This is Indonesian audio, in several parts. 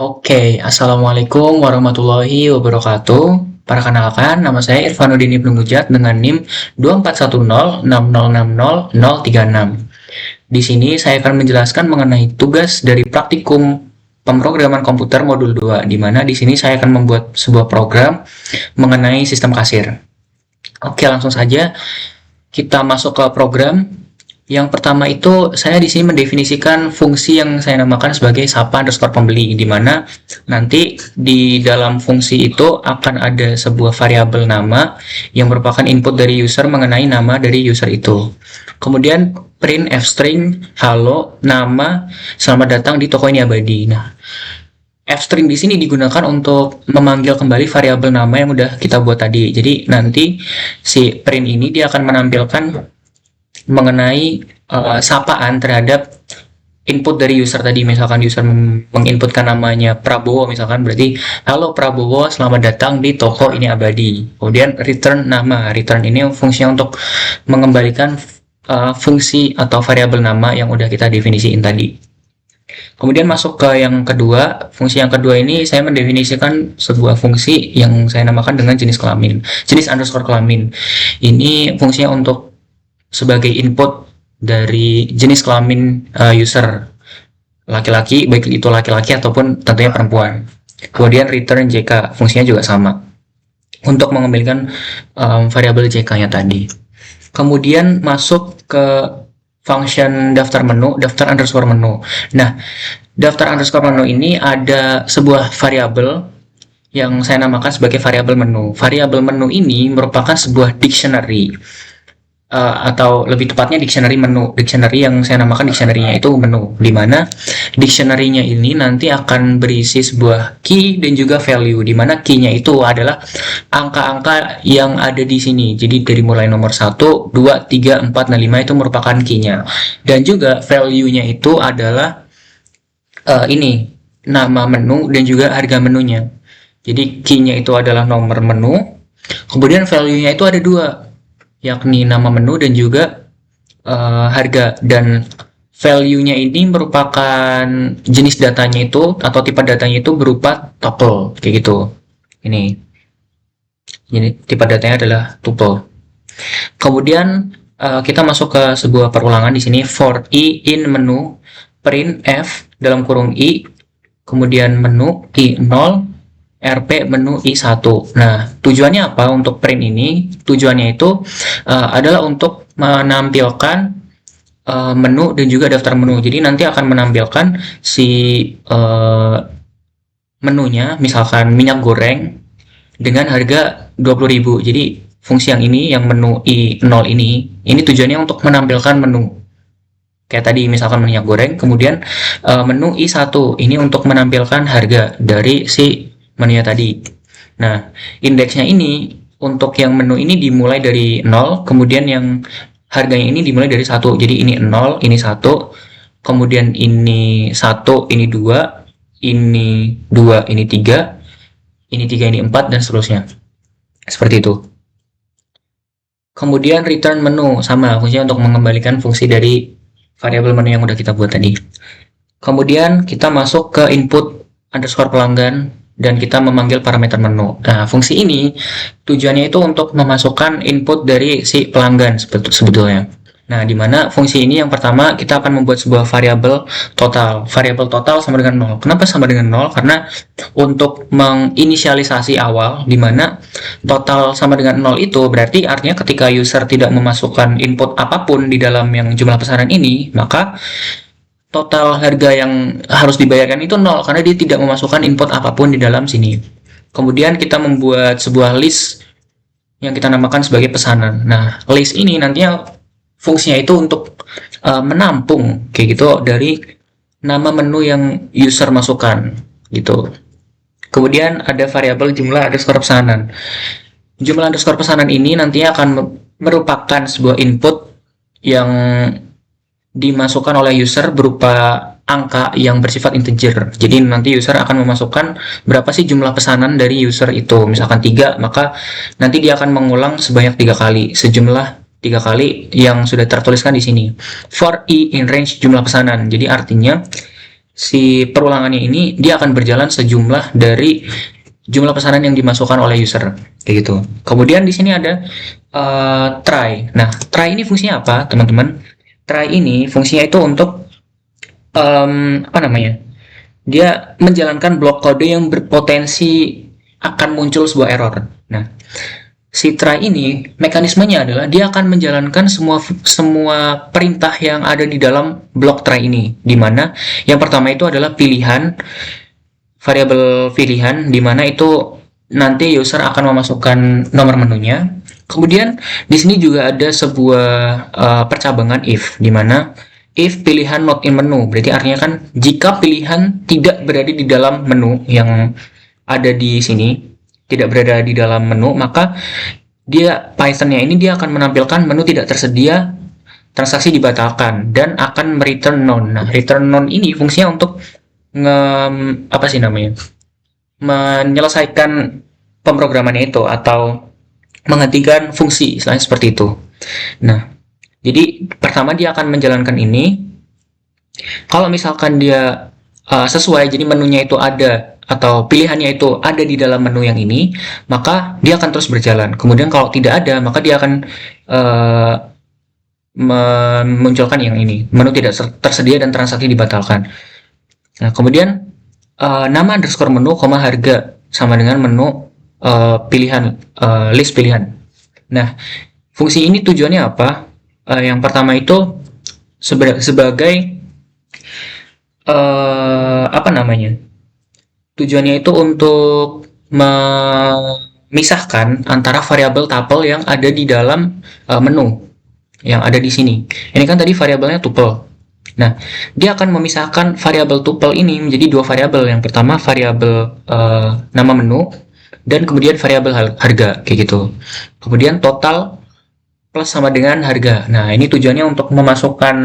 Oke, Assalamualaikum warahmatullahi wabarakatuh. Perkenalkan, nama saya Irfanuddin Ibnu Mujad dengan NIM 241060606036. Di sini saya akan menjelaskan mengenai tugas dari praktikum pemrograman komputer modul 2, di mana di sini saya akan membuat sebuah program mengenai sistem kasir. Oke, langsung saja kita masuk ke program. Yang pertama itu saya di sini mendefinisikan fungsi yang saya namakan sebagai sapa underscore pembeli, di mana nanti di dalam fungsi itu akan ada sebuah variabel nama yang merupakan input dari user mengenai nama dari user itu. Kemudian print fstring halo nama selamat datang di toko ini abadi. Nah, fstring di sini digunakan untuk memanggil kembali variabel nama yang udah kita buat tadi. Jadi nanti si print ini dia akan menampilkan mengenai sapaan terhadap input dari user tadi. Misalkan user menginputkan namanya Prabowo, misalkan berarti halo Prabowo selamat datang di toko ini abadi. Kemudian return nama, return ini fungsinya untuk mengembalikan fungsi atau variabel nama yang udah kita definisiin tadi. Kemudian masuk ke yang kedua. Fungsi yang kedua ini saya mendefinisikan sebuah fungsi yang saya namakan dengan jenis kelamin, jenis underscore kelamin. Ini fungsinya untuk sebagai input dari jenis kelamin user, laki-laki, baik itu laki-laki ataupun tentunya perempuan. Kemudian return JK, fungsinya juga sama untuk mengembalikan variabel JK-nya tadi. Kemudian masuk ke function daftar menu, daftar underscore menu. Nah, daftar underscore menu ini ada sebuah variabel yang saya namakan sebagai variabel menu. Variabel menu ini merupakan sebuah dictionary, atau lebih tepatnya dictionary menu. Dictionary yang saya namakan dictionary-nya itu menu, di mana dictionary-nya ini nanti akan berisi sebuah key dan juga value, di mana key-nya itu adalah angka-angka yang ada di sini. Jadi dari mulai nomor 1, 2, 3, 4, dan 5 itu merupakan key-nya. Dan juga value-nya itu adalah ini nama menu dan juga harga menunya. Jadi key-nya itu adalah nomor menu, kemudian value-nya itu ada dua, yakni nama menu dan juga harga. Dan value-nya ini merupakan jenis datanya itu atau tipe datanya itu berupa tuple, kayak gitu. Ini tipe datanya adalah tuple. Kemudian kita masuk ke sebuah perulangan di sini. For i in menu print f dalam kurung i, kemudian menu i0 RP menu I1. Nah, tujuannya apa untuk print ini? Tujuannya itu adalah untuk menampilkan menu dan juga daftar menu. Jadi nanti akan menampilkan si menunya, misalkan minyak goreng dengan harga 20.000. Jadi fungsi yang ini, yang menu I0 ini tujuannya untuk menampilkan menu. Kayak tadi misalkan minyak goreng, kemudian menu I1 ini untuk menampilkan harga dari si menunya tadi. Nah, indeksnya ini untuk yang menu ini dimulai dari 0, kemudian yang harganya ini dimulai dari 1. Jadi ini 0, ini 1, kemudian ini 1, ini 2, ini 2, ini 3, ini 3, ini 4, dan seterusnya. Seperti itu. Kemudian return menu, sama fungsinya untuk mengembalikan fungsi dari variabel menu yang udah kita buat tadi. Kemudian kita masuk ke input underscore pelanggan dan kita memanggil parameter menu. Nah, fungsi ini tujuannya itu untuk memasukkan input dari si pelanggan sebetulnya. Nah, di mana fungsi ini yang pertama kita akan membuat sebuah variabel total. Variabel total sama dengan 0. Kenapa sama dengan 0? Karena untuk menginisialisasi awal, di mana total sama dengan 0 itu berarti artinya ketika user tidak memasukkan input apapun di dalam yang jumlah pesanan ini, maka total harga yang harus dibayarkan itu 0 karena dia tidak memasukkan input apapun di dalam sini. Kemudian kita membuat sebuah list yang kita namakan sebagai pesanan. Nah, list ini nantinya fungsinya itu untuk menampung kayak gitu dari nama menu yang user masukkan gitu. Kemudian ada variabel jumlah underscore pesanan. Jumlah underscore pesanan ini nantinya akan merupakan sebuah input yang dimasukkan oleh user berupa angka yang bersifat integer. Jadi nanti user akan memasukkan berapa sih jumlah pesanan dari user itu. Misalkan 3, maka nanti dia akan mengulang sebanyak 3 kali, sejumlah 3 kali yang sudah tertuliskan di sini. For i in range jumlah pesanan. Jadi artinya si perulangannya ini dia akan berjalan sejumlah dari jumlah pesanan yang dimasukkan oleh user kayak gitu. Kemudian di sini ada try. Nah, try ini fungsinya apa, teman-teman? Try ini fungsinya itu untuk apa namanya? Dia menjalankan blok kode yang berpotensi akan muncul sebuah error. Nah, si try ini mekanismenya adalah dia akan menjalankan semua perintah yang ada di dalam blok try ini, di mana yang pertama itu adalah pilihan, variabel pilihan, di mana itu nanti user akan memasukkan nomor menunya. Kemudian di sini juga ada sebuah percabangan if, di mana if pilihan not in menu, berarti artinya kan jika pilihan tidak berada di dalam menu yang ada di sini, tidak berada di dalam menu, maka Python-nya ini dia akan menampilkan menu tidak tersedia, transaksi dibatalkan, dan akan return none. Nah, return none ini fungsinya untuk menyelesaikan pemrogramannya itu atau menghentikan fungsi, selain seperti itu. Nah, jadi pertama dia akan menjalankan ini. Kalau misalkan dia sesuai, jadi menunya itu ada atau pilihannya itu ada di dalam menu yang ini, maka dia akan terus berjalan. Kemudian kalau tidak ada, maka dia akan memunculkan yang ini, menu tidak tersedia dan transaksi dibatalkan. Nah, kemudian nama underscore menu, harga sama dengan menu pilihan, list pilihan. Nah, fungsi ini tujuannya apa? Yang pertama itu sebagai tujuannya itu untuk memisahkan antara variabel tuple yang ada di dalam menu yang ada di sini. Ini kan tadi variabelnya tuple. Nah, dia akan memisahkan variabel tuple ini menjadi dua variabel. Yang pertama variabel nama menu, dan kemudian variabel harga kayak gitu. Kemudian total plus sama dengan harga. Nah, ini tujuannya untuk memasukkan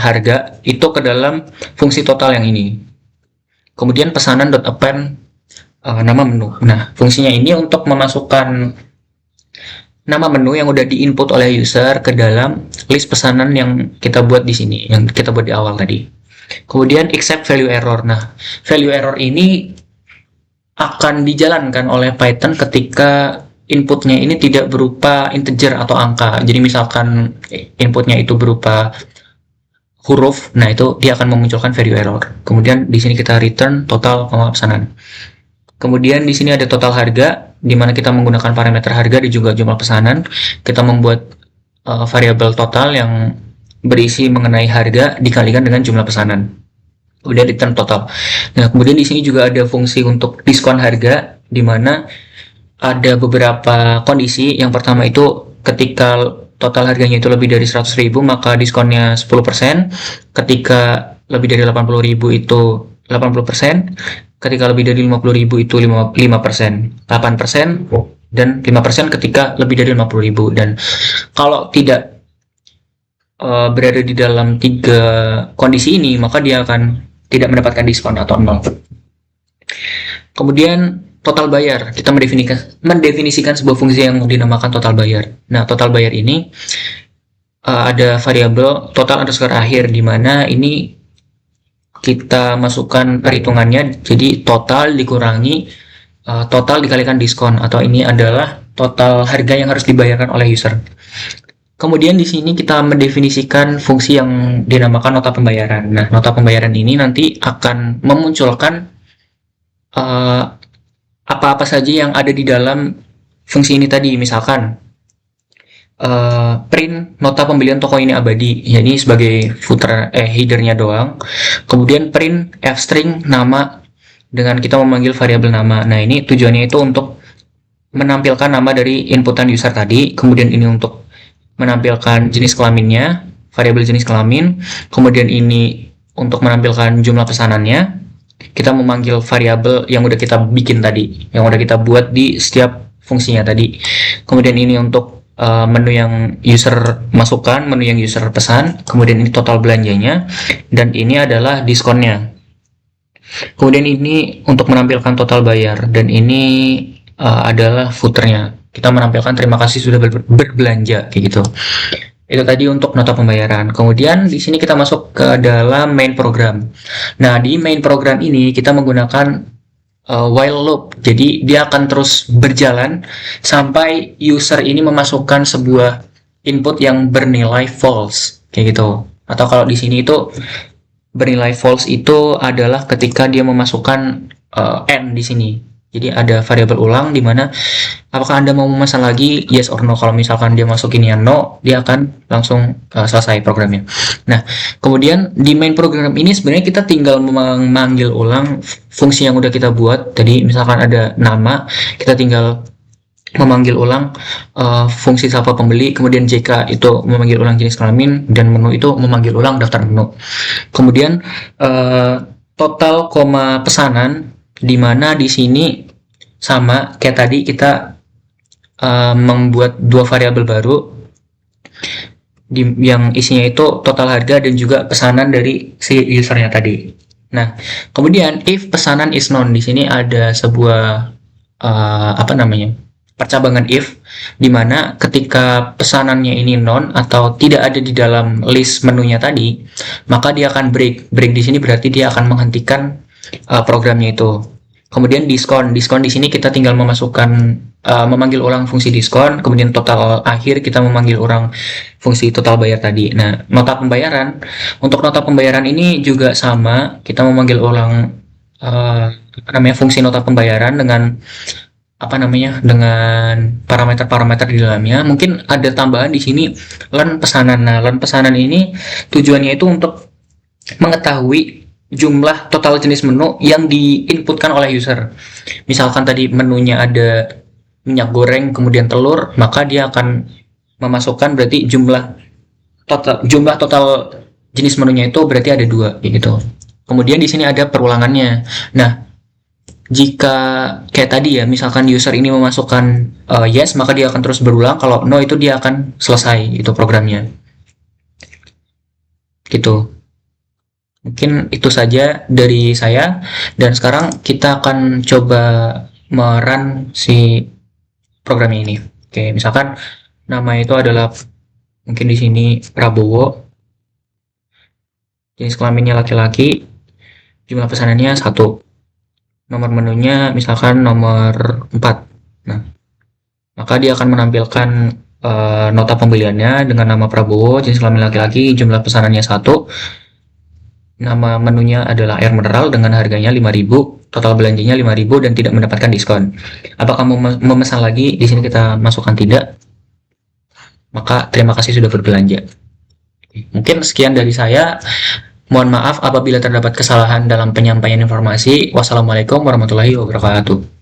harga itu ke dalam fungsi total yang ini. Kemudian pesanan.append nama menu. Nah, fungsinya ini untuk memasukkan nama menu yang udah diinput oleh user ke dalam list pesanan yang kita buat di sini, yang kita buat di awal tadi. Kemudian accept value error. Nah, value error ini akan dijalankan oleh Python ketika inputnya ini tidak berupa integer atau angka. Jadi misalkan inputnya itu berupa huruf, nah itu dia akan memunculkan value error. Kemudian di sini kita return total pesanan. Kemudian di sini ada total harga, di mana kita menggunakan parameter harga dan juga jumlah pesanan. Kita membuat variabel total yang berisi mengenai harga dikalikan dengan jumlah pesanan. Kemudian return total. Nah, kemudian di sini juga ada fungsi untuk diskon harga, di mana ada beberapa kondisi. Yang pertama itu ketika total harganya itu lebih dari 100.000 maka diskonnya 10%. Ketika lebih dari 80.000 itu 80%. Ketika lebih dari 50.000 itu 5%, 8%, dan 5% ketika lebih dari 50.000. Dan kalau tidak berada di dalam tiga kondisi ini, maka dia akan tidak mendapatkan diskon atau 0. Kemudian total bayar, kita mendefinisikan sebuah fungsi yang dinamakan total bayar. Nah, total bayar ini ada variabel total underscore akhir, di mana ini kita masukkan perhitungannya, jadi total dikurangi total dikalikan diskon, atau ini adalah total harga yang harus dibayarkan oleh user. Kemudian di sini kita mendefinisikan fungsi yang dinamakan nota pembayaran. Nah, nota pembayaran ini nanti akan memunculkan apa-apa saja yang ada di dalam fungsi ini tadi. Misalkan print nota pembelian toko ini abadi, jadi sebagai footer headernya doang. Kemudian print f-string nama dengan kita memanggil variabel nama. Nah, ini tujuannya itu untuk menampilkan nama dari inputan user tadi. Kemudian ini untuk menampilkan jenis kelaminnya, variabel jenis kelamin. Kemudian ini untuk menampilkan jumlah pesanannya. Kita memanggil variabel yang udah kita bikin tadi, yang udah kita buat di setiap fungsinya tadi. Kemudian ini untuk menu yang user masukkan, menu yang user pesan. Kemudian ini total belanjanya, dan ini adalah diskonnya. Kemudian ini untuk menampilkan total bayar, dan ini adalah footernya. Kita menampilkan terima kasih sudah berbelanja kayak gitu. Itu tadi untuk nota pembayaran. Kemudian di sini kita masuk ke dalam main program. Nah, di main program ini kita menggunakan while loop. Jadi dia akan terus berjalan sampai user ini memasukkan sebuah input yang bernilai false, kayak gitu. Atau kalau di sini itu bernilai false itu adalah ketika dia memasukkan n di sini. Jadi ada variabel ulang di mana apakah Anda mau memesan lagi, yes or no. Kalau misalkan dia masukinnya no, dia akan langsung selesai programnya. Nah, kemudian di main program ini sebenarnya kita tinggal memanggil ulang fungsi yang udah kita buat. Tadi misalkan ada nama, kita tinggal memanggil ulang fungsi sapa pembeli, kemudian JK itu memanggil ulang jenis kelamin, dan menu itu memanggil ulang daftar menu. Kemudian total koma pesanan, di mana di sini sama kayak tadi kita membuat dua variabel baru yang isinya itu total harga dan juga pesanan dari si usernya tadi. Nah, kemudian if pesanan is known, di sini ada sebuah percabangan if, di mana ketika pesanannya ini known atau tidak ada di dalam list menunya tadi, maka dia akan break. Break di sini berarti dia akan menghentikan programnya itu. Kemudian diskon di sini kita tinggal memanggil ulang fungsi diskon, kemudian total akhir kita memanggil ulang fungsi total bayar tadi. Nah, nota pembayaran, untuk nota pembayaran ini juga sama, kita memanggil ulang fungsi nota pembayaran dengan dengan parameter-parameter di dalamnya. Mungkin ada tambahan di sini learn pesanan. Nah, learn pesanan ini tujuannya itu untuk mengetahui jumlah total jenis menu yang diinputkan oleh user. Misalkan tadi menunya ada minyak goreng kemudian telur, maka dia akan memasukkan berarti jumlah total jenis menunya itu berarti ada 2 gitu. Kemudian di sini ada perulangannya. Nah, jika kayak tadi ya, misalkan user ini memasukkan yes, maka dia akan terus berulang. Kalau no, itu dia akan selesai itu programnya. Gitu. Mungkin itu saja dari saya, dan sekarang kita akan coba merun si program ini. Oke, misalkan nama itu adalah mungkin di sini Prabowo, jenis kelaminnya laki-laki, jumlah pesanannya 1, nomor menunya misalkan nomor 4. Nah, maka dia akan menampilkan nota pembeliannya dengan nama Prabowo, jenis kelamin laki-laki, jumlah pesanannya 1. Nama menunya adalah air mineral dengan harganya 5.000, total belanjanya 5.000 dan tidak mendapatkan diskon. Apakah mau memesan lagi? Di sini kita masukkan tidak. Maka terima kasih sudah berbelanja. Mungkin sekian dari saya. Mohon maaf apabila terdapat kesalahan dalam penyampaian informasi. Wassalamualaikum warahmatullahi wabarakatuh.